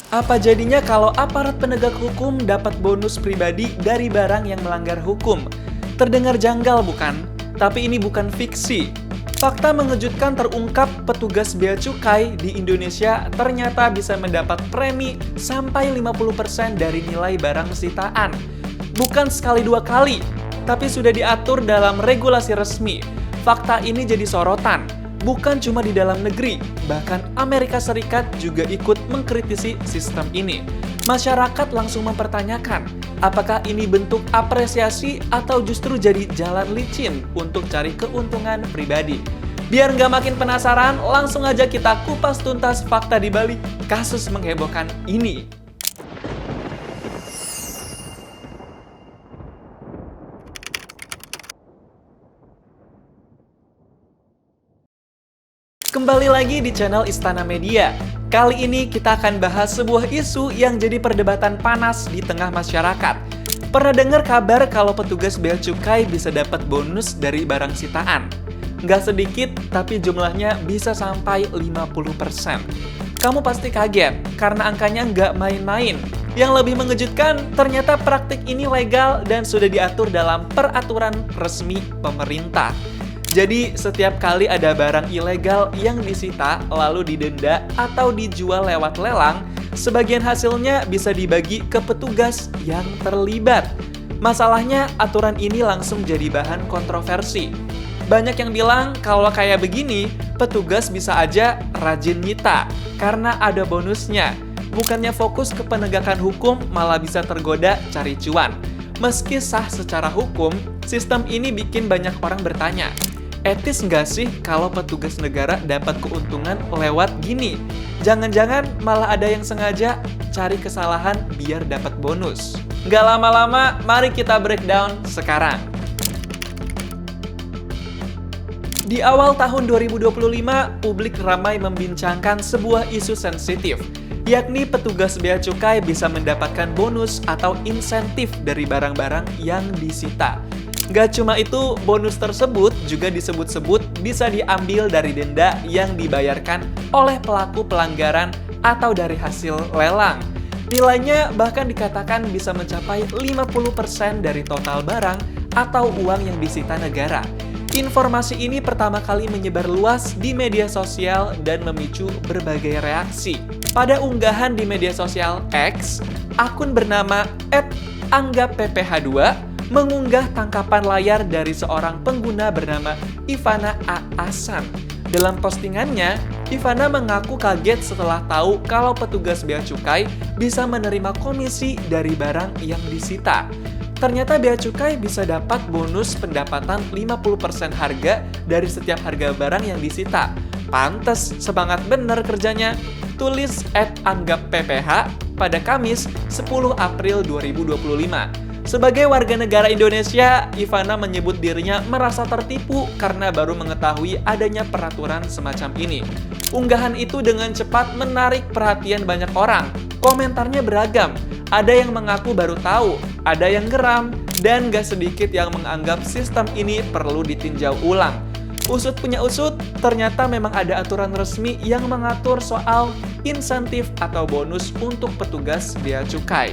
Apa jadinya kalau aparat penegak hukum dapat bonus pribadi dari barang yang melanggar hukum? Terdengar janggal bukan? Tapi ini bukan fiksi. Fakta mengejutkan terungkap petugas bea cukai di Indonesia ternyata bisa mendapat premi sampai 50% dari nilai barang sitaan. Bukan sekali dua kali, tapi sudah diatur dalam regulasi resmi. Fakta ini jadi sorotan, bukan cuma di dalam negeri, bahkan Amerika Serikat juga ikut mengkritisi sistem ini. Masyarakat langsung mempertanyakan, apakah ini bentuk apresiasi atau justru jadi jalan licin untuk cari keuntungan pribadi? Biar nggak makin penasaran, langsung aja kita kupas tuntas fakta di balik kasus menghebohkan ini. Kembali lagi di channel Istana Media. Kali ini kita akan bahas sebuah isu yang jadi perdebatan panas di tengah masyarakat. Pernah dengar kabar kalau petugas bea cukai bisa dapat bonus dari barang sitaan? Nggak sedikit, tapi jumlahnya bisa sampai 50%. Kamu pasti kaget, karena angkanya nggak main-main. Yang lebih mengejutkan, ternyata praktik ini legal dan sudah diatur dalam peraturan resmi pemerintah. Jadi, setiap kali ada barang ilegal yang disita, lalu didenda atau dijual lewat lelang, sebagian hasilnya bisa dibagi ke petugas yang terlibat. Masalahnya, aturan ini langsung jadi bahan kontroversi. Banyak yang bilang kalau kayak begini, petugas bisa aja rajin nyita, karena ada bonusnya. Bukannya fokus ke penegakan hukum, malah bisa tergoda cari cuan. Meski sah secara hukum, sistem ini bikin banyak orang bertanya, etis nggak sih kalau petugas negara dapat keuntungan lewat gini? Jangan-jangan malah ada yang sengaja cari kesalahan biar dapat bonus. Nggak lama-lama, mari kita breakdown sekarang. Di awal tahun 2025, publik ramai membincangkan sebuah isu sensitif, yakni petugas bea cukai bisa mendapatkan bonus atau insentif dari barang-barang yang disita. Gak cuma itu, bonus tersebut juga disebut-sebut bisa diambil dari denda yang dibayarkan oleh pelaku pelanggaran atau dari hasil lelang. Nilainya bahkan dikatakan bisa mencapai 50% dari total barang atau uang yang disita negara. Informasi ini pertama kali menyebar luas di media sosial dan memicu berbagai reaksi. Pada unggahan di media sosial X, akun bernama @anggapph2 mengunggah tangkapan layar dari seorang pengguna bernama Ivana A. Asan. Dalam postingannya, Ivana mengaku kaget setelah tahu kalau petugas bea cukai bisa menerima komisi dari barang yang disita. Ternyata bea cukai bisa dapat bonus pendapatan 50% harga dari setiap harga barang yang disita. Pantes, semangat bener kerjanya. Tulis @anggapph pada Kamis 10 April 2025. Sebagai warga negara Indonesia, Ivana menyebut dirinya merasa tertipu karena baru mengetahui adanya peraturan semacam ini. Unggahan itu dengan cepat menarik perhatian banyak orang. Komentarnya beragam, ada yang mengaku baru tahu, ada yang geram, dan gak sedikit yang menganggap sistem ini perlu ditinjau ulang. Usut punya usut, ternyata memang ada aturan resmi yang mengatur soal insentif atau bonus untuk petugas bea cukai.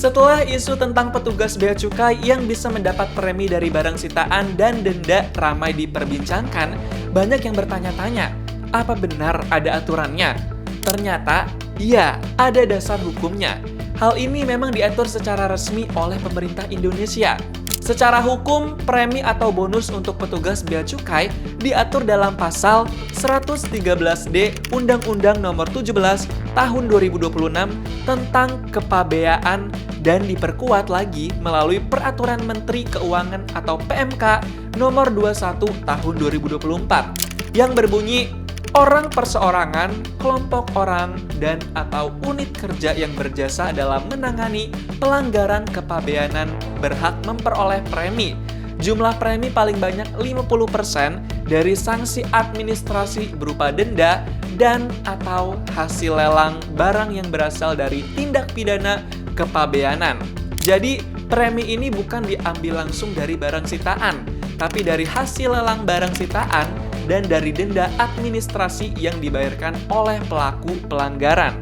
Setelah isu tentang petugas bea cukai yang bisa mendapat premi dari barang sitaan dan denda ramai diperbincangkan, banyak yang bertanya-tanya, apa benar ada aturannya? Ternyata, iya, ada dasar hukumnya. Hal ini memang diatur secara resmi oleh pemerintah Indonesia. Secara hukum, premi atau bonus untuk petugas bea cukai diatur dalam pasal 113D Undang-Undang Nomor 17 Tahun 2026 tentang kepabeaan dan diperkuat lagi melalui Peraturan Menteri Keuangan atau PMK Nomor 21 Tahun 2024 yang berbunyi orang perseorangan, kelompok orang, dan atau unit kerja yang berjasa dalam menangani pelanggaran kepabeanan berhak memperoleh premi. Jumlah premi paling banyak 50% dari sanksi administrasi berupa denda dan atau hasil lelang barang yang berasal dari tindak pidana kepabeanan. Jadi, premi ini bukan diambil langsung dari barang sitaan, tapi dari hasil lelang barang sitaan dan dari denda administrasi yang dibayarkan oleh pelaku pelanggaran.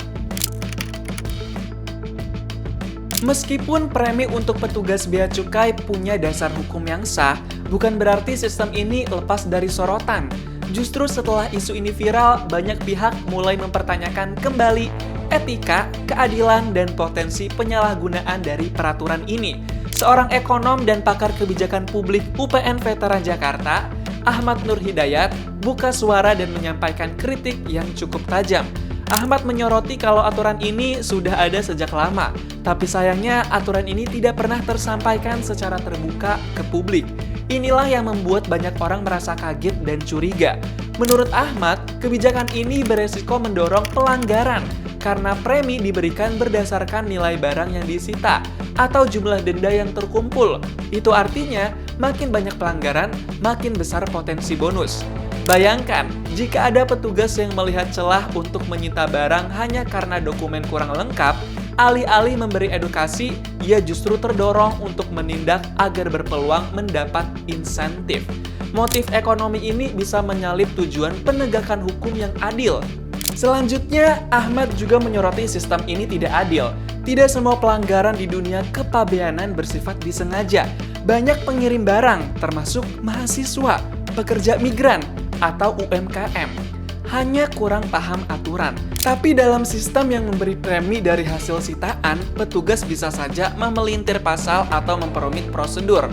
Meskipun premi untuk petugas bea cukai punya dasar hukum yang sah, bukan berarti sistem ini lepas dari sorotan. Justru setelah isu ini viral, banyak pihak mulai mempertanyakan kembali etika, keadilan, dan potensi penyalahgunaan dari peraturan ini. Seorang ekonom dan pakar kebijakan publik UPN Veteran Jakarta, Ahmad Nur Hidayat, buka suara dan menyampaikan kritik yang cukup tajam. Ahmad menyoroti kalau aturan ini sudah ada sejak lama, tapi sayangnya aturan ini tidak pernah tersampaikan secara terbuka ke publik. Inilah yang membuat banyak orang merasa kaget dan curiga. Menurut Ahmad, kebijakan ini beresiko mendorong pelanggaran karena premi diberikan berdasarkan nilai barang yang disita atau jumlah denda yang terkumpul. Itu artinya, makin banyak pelanggaran, makin besar potensi bonus. Bayangkan, jika ada petugas yang melihat celah untuk menyita barang hanya karena dokumen kurang lengkap, alih-alih memberi edukasi, ia justru terdorong untuk menindak agar berpeluang mendapat insentif. Motif ekonomi ini bisa menyalip tujuan penegakan hukum yang adil. Selanjutnya, Ahmad juga menyoroti sistem ini tidak adil. Tidak semua pelanggaran di dunia kepabeanan bersifat disengaja. Banyak pengirim barang, termasuk mahasiswa, pekerja migran, atau UMKM, hanya kurang paham aturan. Tapi dalam sistem yang memberi premi dari hasil sitaan, petugas bisa saja memelintir pasal atau memperumit prosedur,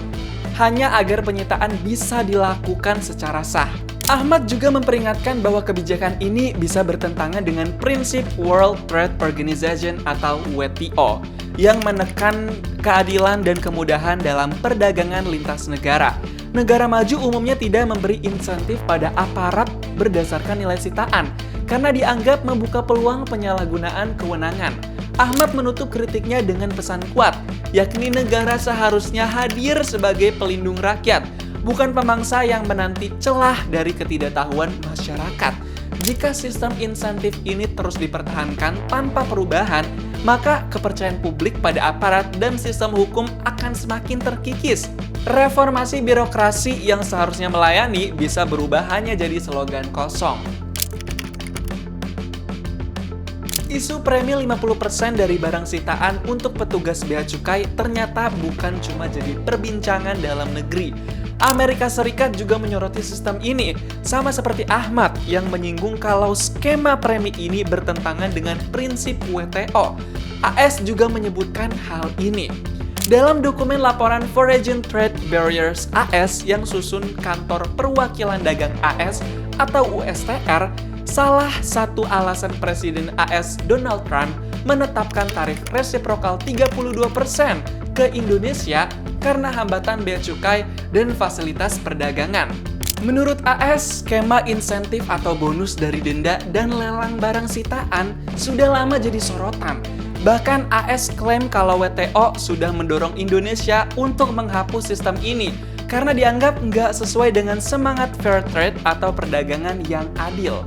hanya agar penyitaan bisa dilakukan secara sah. Ahmad juga memperingatkan bahwa kebijakan ini bisa bertentangan dengan prinsip World Trade Organization atau WTO, yang menekan keadilan dan kemudahan dalam perdagangan lintas negara. Negara maju umumnya tidak memberi insentif pada aparat berdasarkan nilai sitaan, karena dianggap membuka peluang penyalahgunaan kewenangan. Ahmad menutup kritiknya dengan pesan kuat, yakni negara seharusnya hadir sebagai pelindung rakyat, bukan pemangsa yang menanti celah dari ketidaktahuan masyarakat. Jika sistem insentif ini terus dipertahankan tanpa perubahan, maka kepercayaan publik pada aparat dan sistem hukum akan semakin terkikis. Reformasi birokrasi yang seharusnya melayani bisa berubah hanya jadi slogan kosong. Isu premi 50% dari barang sitaan untuk petugas bea cukai ternyata bukan cuma jadi perbincangan dalam negeri. Amerika Serikat juga menyoroti sistem ini, sama seperti Ahmad yang menyinggung kalau skema premi ini bertentangan dengan prinsip WTO. AS juga menyebutkan hal ini. Dalam dokumen laporan Foreign Trade Barriers AS yang susun Kantor Perwakilan Dagang AS atau USTR, salah satu alasan Presiden AS Donald Trump menetapkan tarif resiprokal 32% ke Indonesia karena hambatan bea cukai dan fasilitas perdagangan. Menurut AS, skema insentif atau bonus dari denda dan lelang barang sitaan sudah lama jadi sorotan. Bahkan AS klaim kalau WTO sudah mendorong Indonesia untuk menghapus sistem ini karena dianggap nggak sesuai dengan semangat fair trade atau perdagangan yang adil.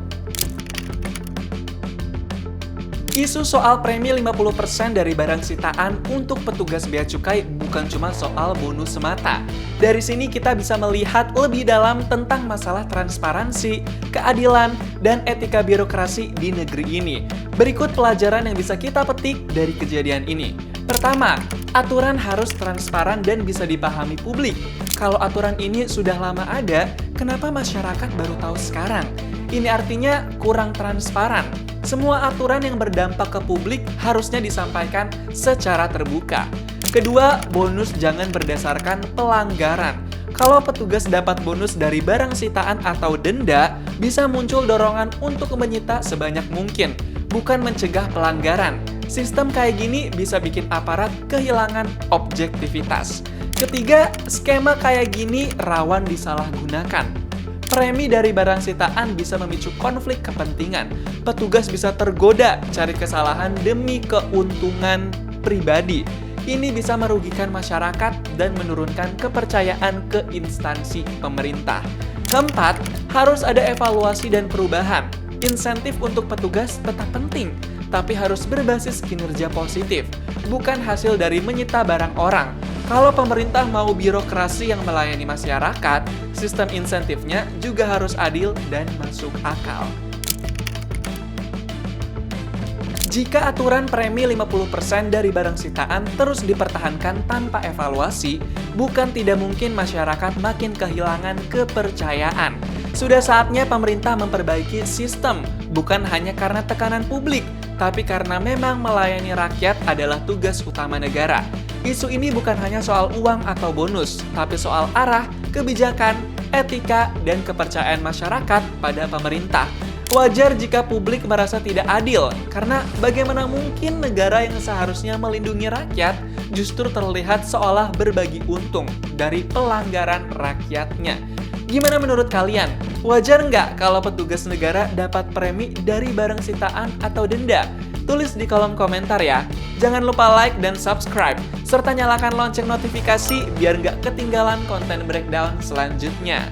Isu soal premi 50% dari barang sitaan untuk petugas bea cukai bukan cuma soal bonus semata. Dari sini kita bisa melihat lebih dalam tentang masalah transparansi, keadilan, dan etika birokrasi di negeri ini. Berikut pelajaran yang bisa kita petik dari kejadian ini. Pertama, aturan harus transparan dan bisa dipahami publik. Kalau aturan ini sudah lama ada, kenapa masyarakat baru tahu sekarang? Ini artinya kurang transparan. Semua aturan yang berdampak ke publik harusnya disampaikan secara terbuka. Kedua, bonus jangan berdasarkan pelanggaran. Kalau petugas dapat bonus dari barang sitaan atau denda, bisa muncul dorongan untuk menyita sebanyak mungkin, bukan mencegah pelanggaran. Sistem kayak gini bisa bikin aparat kehilangan objektivitas. Ketiga, skema kayak gini rawan disalahgunakan. Premi dari barang sitaan bisa memicu konflik kepentingan. Petugas bisa tergoda cari kesalahan demi keuntungan pribadi. Ini bisa merugikan masyarakat dan menurunkan kepercayaan ke instansi pemerintah. Keempat, harus ada evaluasi dan perubahan. Insentif untuk petugas tetap penting, tapi harus berbasis kinerja positif, bukan hasil dari menyita barang orang. Kalau pemerintah mau birokrasi yang melayani masyarakat, sistem insentifnya juga harus adil dan masuk akal. Jika aturan premi 50% dari barang sitaan terus dipertahankan tanpa evaluasi, bukan tidak mungkin masyarakat makin kehilangan kepercayaan. Sudah saatnya pemerintah memperbaiki sistem, bukan hanya karena tekanan publik, tapi karena memang melayani rakyat adalah tugas utama negara. Isu ini bukan hanya soal uang atau bonus, tapi soal arah, kebijakan, etika, dan kepercayaan masyarakat pada pemerintah. Wajar jika publik merasa tidak adil, karena bagaimana mungkin negara yang seharusnya melindungi rakyat justru terlihat seolah berbagi untung dari pelanggaran rakyatnya. Gimana menurut kalian? Wajar nggak kalau petugas negara dapat premi dari barang sitaan atau denda? Tulis di kolom komentar ya. Jangan lupa like dan subscribe, serta nyalakan lonceng notifikasi biar nggak ketinggalan konten breakdown selanjutnya.